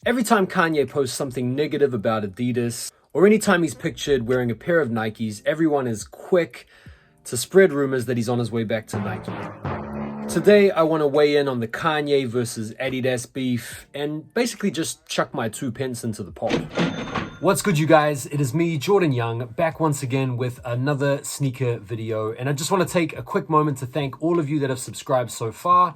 Every time Kanye posts something negative about Adidas, or anytime he's pictured wearing a pair of Nikes, everyone is quick to spread rumors that he's on his way back to Nike. Today, I want to weigh in on the Kanye versus Adidas beef and basically just chuck my 2 pence into the pot. What's good, you guys? It is me, Jordan Young, back once again with another sneaker video. And I just want to take a quick moment to thank all of you that have subscribed so far.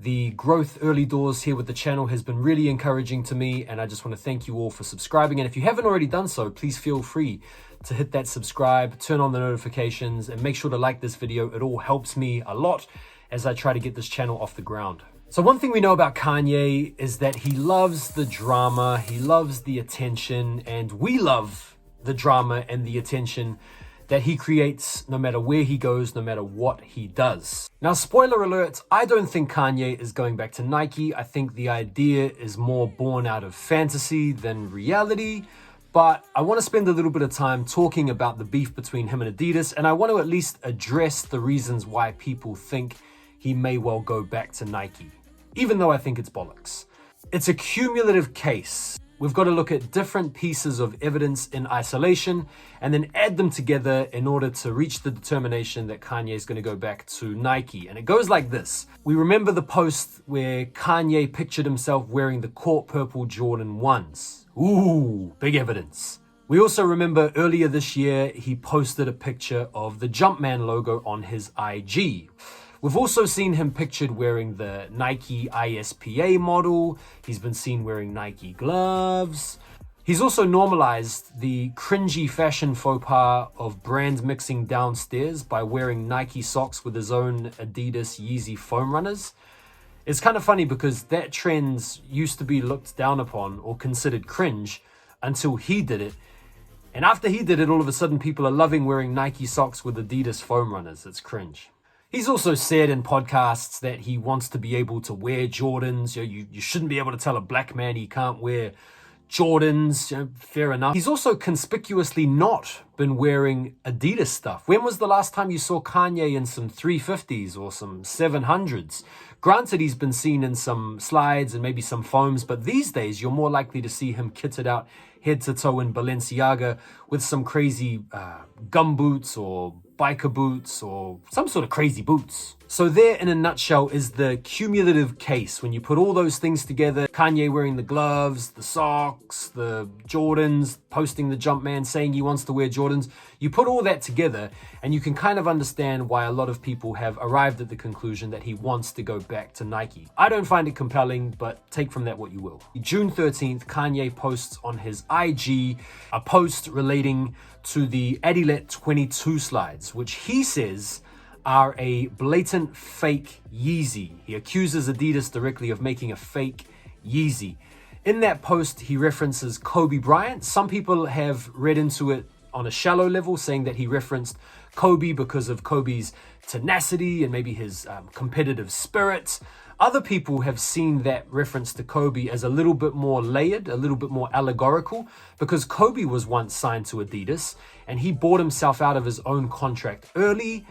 The growth early doors here with the channel has been really encouraging to me, and I just want to thank you all for subscribing. And if you haven't already done so, please feel free to hit that subscribe, turn on the notifications, and make sure to like this video. It all helps me a lot as I try to get this channel off the ground. So one thing we know about Kanye is that he loves the drama, he loves the attention, and we love the drama and the attention that he creates no matter where he goes, no matter what he does. Now, spoiler alert, I don't think Kanye is going back to Nike. I think the idea is more born out of fantasy than reality. But I want to spend a little bit of time talking about the beef between him and Adidas, and I want to at least address the reasons why people think he may well go back to Nike, even though I think it's bollocks. It's a cumulative case. We've got to look at different pieces of evidence in isolation and then add them together in order to reach the determination that Kanye is going to go back to Nike. And it goes like this. We remember the post where Kanye pictured himself wearing the court purple Jordan 1s. Ooh, big evidence. We also remember earlier this year, he posted a picture of the Jumpman logo on his IG. We've also seen him pictured wearing the Nike ISPA model. He's been seen wearing Nike gloves. He's also normalized the cringy fashion faux pas of brand mixing downstairs by wearing Nike socks with his own Adidas Yeezy foam runners. It's kind of funny because that trend used to be looked down upon or considered cringe until he did it. And after he did it, all of a sudden people are loving wearing Nike socks with Adidas foam runners. It's cringe. He's also said in podcasts that he wants to be able to wear Jordans. You shouldn't be able to tell a black man he can't wear Jordans. Fair enough. He's also conspicuously not been wearing Adidas stuff. When was the last time you saw Kanye in some 350s or some 700s? Granted, he's been seen in some slides and maybe some foams, but these days you're more likely to see him kitted out head to toe in Balenciaga with some crazy gum boots or biker boots or some sort of crazy boots. So there in a nutshell is the cumulative case. When you put all those things together, Kanye wearing the gloves, the socks, the Jordans, posting the Jumpman, saying he wants to wear Jordans, you put all that together and you can kind of understand why a lot of people have arrived at the conclusion that he wants to go back to Nike. I don't find it compelling, but take from that what you will. June 13th, Kanye posts on his IG a post relating to the Adilet 22 slides, which he says are a blatant fake Yeezy. He accuses Adidas directly of making a fake Yeezy. In that post, he references Kobe Bryant. Some people have read into it on a shallow level, saying that he referenced Kobe because of Kobe's tenacity and maybe his competitive spirit. Other people have seen that reference to Kobe as a little bit more layered, a little bit more allegorical, because Kobe was once signed to Adidas and he bought himself out of his own contract early.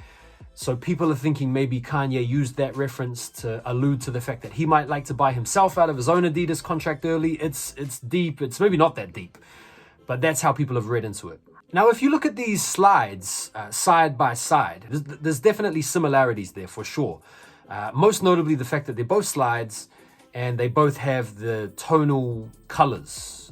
So people are thinking maybe Kanye used that reference to allude to the fact that he might like to buy himself out of his own Adidas contract early. It's deep. It's maybe not that deep, but that's how people have read into it. Now, if you look at these slides side by side, there's definitely similarities there for sure. Most notably the fact that they're both slides and they both have the tonal colors.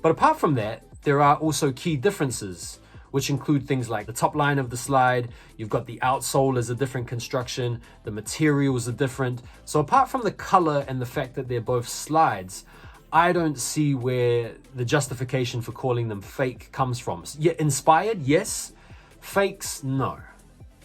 But apart from that, there are also key differences, which include things like the top line of the slide. You've got the outsole as a different construction. The materials are different. So apart from the color and the fact that they're both slides, I don't see where the justification for calling them fake comes from. Yeah, inspired, yes. Fakes, no.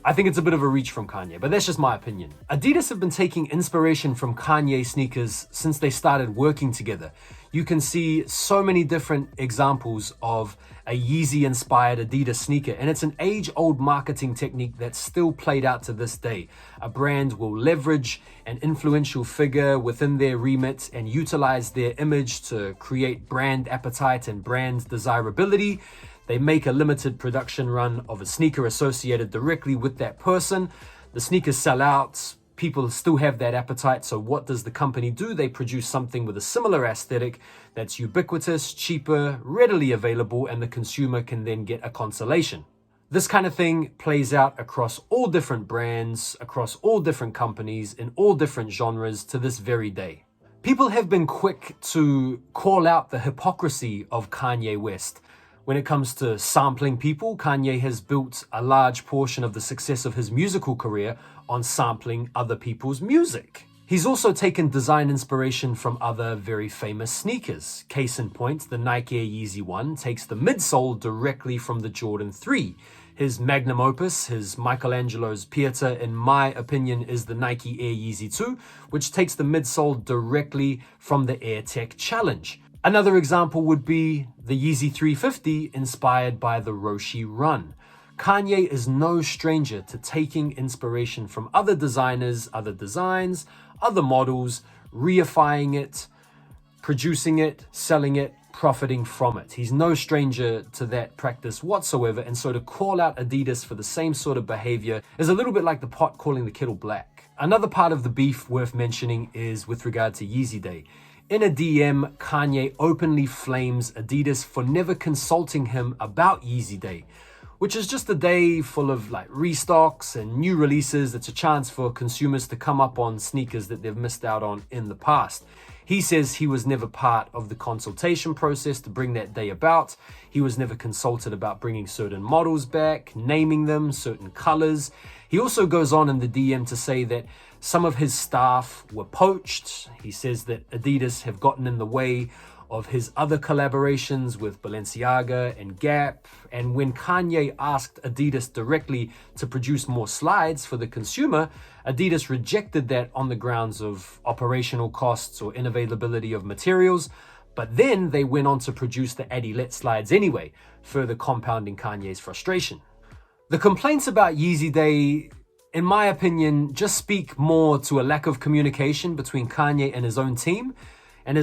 I think it's a bit of a reach from Kanye, but that's just my opinion. Adidas have been taking inspiration from Kanye sneakers since they started working together. You can see so many different examples of a Yeezy-inspired Adidas sneaker, and it's an age-old marketing technique that's still played out to this day. A brand will leverage an influential figure within their remit and utilize their image to create brand appetite and brand desirability. They make a limited production run of a sneaker associated directly with that person. The sneakers sell out. people still have that appetite. So what does the company do? They produce something with a similar aesthetic that's ubiquitous, cheaper, readily available, and the consumer can then get a consolation. This kind of thing plays out across all different brands, across all different companies, in all different genres to this very day. People have been quick to call out the hypocrisy of Kanye West. When it comes to sampling people, Kanye has built a large portion of the success of his musical career on sampling other people's music. He's also taken design inspiration from other very famous sneakers. Case in point, the Nike Air Yeezy 1 takes the midsole directly from the Jordan 3. His magnum opus, his Michelangelo's Pieta, in my opinion, is the Nike Air Yeezy 2, which takes the midsole directly from the Air Tech Challenge. Another example would be the Yeezy 350, inspired by the Roshe Run. Kanye is no stranger to taking inspiration from other designers, other designs, other models, reifying it, producing it, selling it, profiting from it. He's no stranger to that practice whatsoever, and so to call out Adidas for the same sort of behavior is a little bit like the pot calling the kettle black. Another part of the beef worth mentioning is with regard to Yeezy Day. In a DM, Kanye openly flames Adidas for never consulting him about Yeezy Day, which is just a day full of like restocks and new releases. It's a chance for consumers to come up on sneakers that they've missed out on in the past. He says he was never part of the consultation process to bring that day about. He was never consulted about bringing certain models back, naming them, certain colors. He also goes on in the DM to say that some of his staff were poached. He says that Adidas have gotten in the way of his other collaborations with Balenciaga and Gap. And when Kanye asked Adidas directly to produce more slides for the consumer, Adidas rejected that on the grounds of operational costs or unavailability of materials. But then they went on to produce the adidas slides anyway, further compounding Kanye's frustration. The complaints about Yeezy Day, in my opinion, just speak more to a lack of communication between Kanye and his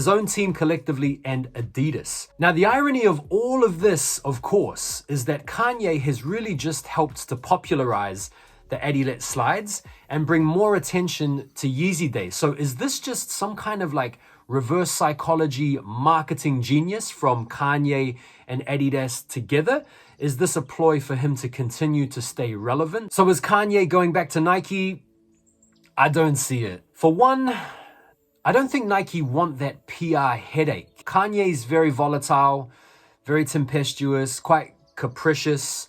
own team collectively and Adidas. Now, the irony of all of this, of course, is that Kanye has really just helped to popularize the adidas slides and bring more attention to Yeezy Day. So is this just some kind of like reverse psychology marketing genius from Kanye and Adidas together? Is this a ploy for him to continue to stay relevant? So is Kanye going back to Nike? I don't see it. For one, I don't think Nike want that PR headache. Kanye's very volatile, very tempestuous, quite capricious.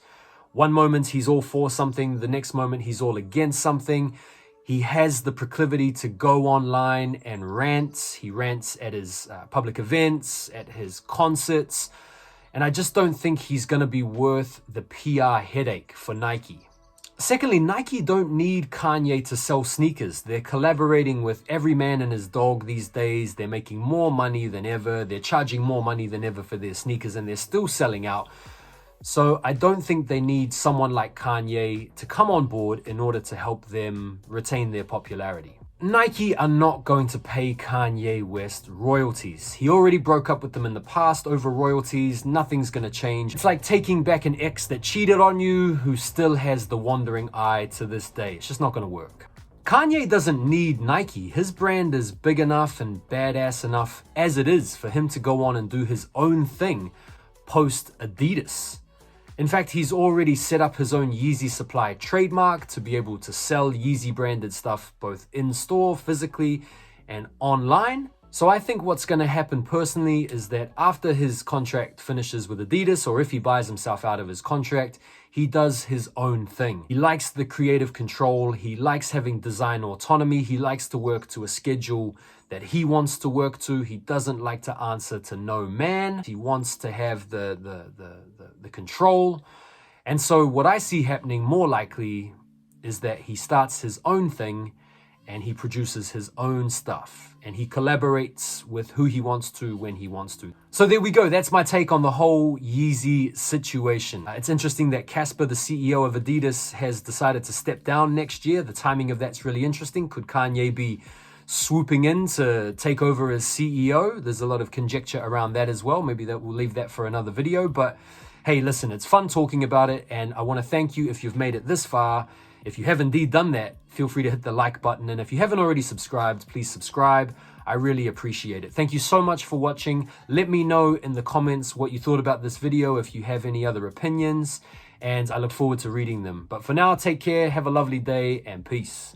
One moment he's all for something, the next moment he's all against something. He has the proclivity to go online and rant. He rants at his public events, at his concerts. And I just don't think he's going to be worth the PR headache for Nike. Secondly, Nike don't need Kanye to sell sneakers. They're collaborating with every man and his dog these days. They're making more money than ever. They're charging more money than ever for their sneakers, and they're still selling out. So I don't think they need someone like Kanye to come on board in order to help them retain their popularity. Nike are not going to pay Kanye West royalties. He already broke up with them in the past over royalties. Nothing's going to change. It's like taking back an ex that cheated on you who still has the wandering eye to this day. It's just not going to work. Kanye doesn't need Nike. His brand is big enough and badass enough as it is for him to go on and do his own thing post Adidas. In fact, he's already set up his own Yeezy Supply trademark to be able to sell Yeezy branded stuff both in store, physically, and online. So I think what's going to happen personally is that after his contract finishes with Adidas, or if he buys himself out of his contract, he does his own thing. He likes the creative control. He likes having design autonomy. He likes to work to a schedule that he wants to work to. He doesn't like to answer to no man. He wants to have the control. And so what I see happening more likely is that he starts his own thing and he produces his own stuff and he collaborates with who he wants to when he wants to. So there we go. That's my take on the whole Yeezy situation. It's interesting that Casper, the CEO of Adidas, has decided to step down next year. The timing of that's really interesting. Could Kanye be swooping in to take over as CEO? There's a lot of conjecture around that as well. Maybe that we'll leave that for another video. But hey, listen, it's fun talking about it. And I want to thank you if you've made it this far. If you have indeed done that, feel free to hit the like button. And if you haven't already subscribed, please subscribe. I really appreciate it. Thank you so much for watching. Let me know in the comments what you thought about this video, if you have any other opinions, and I look forward to reading them. But for now, take care, have a lovely day, and peace.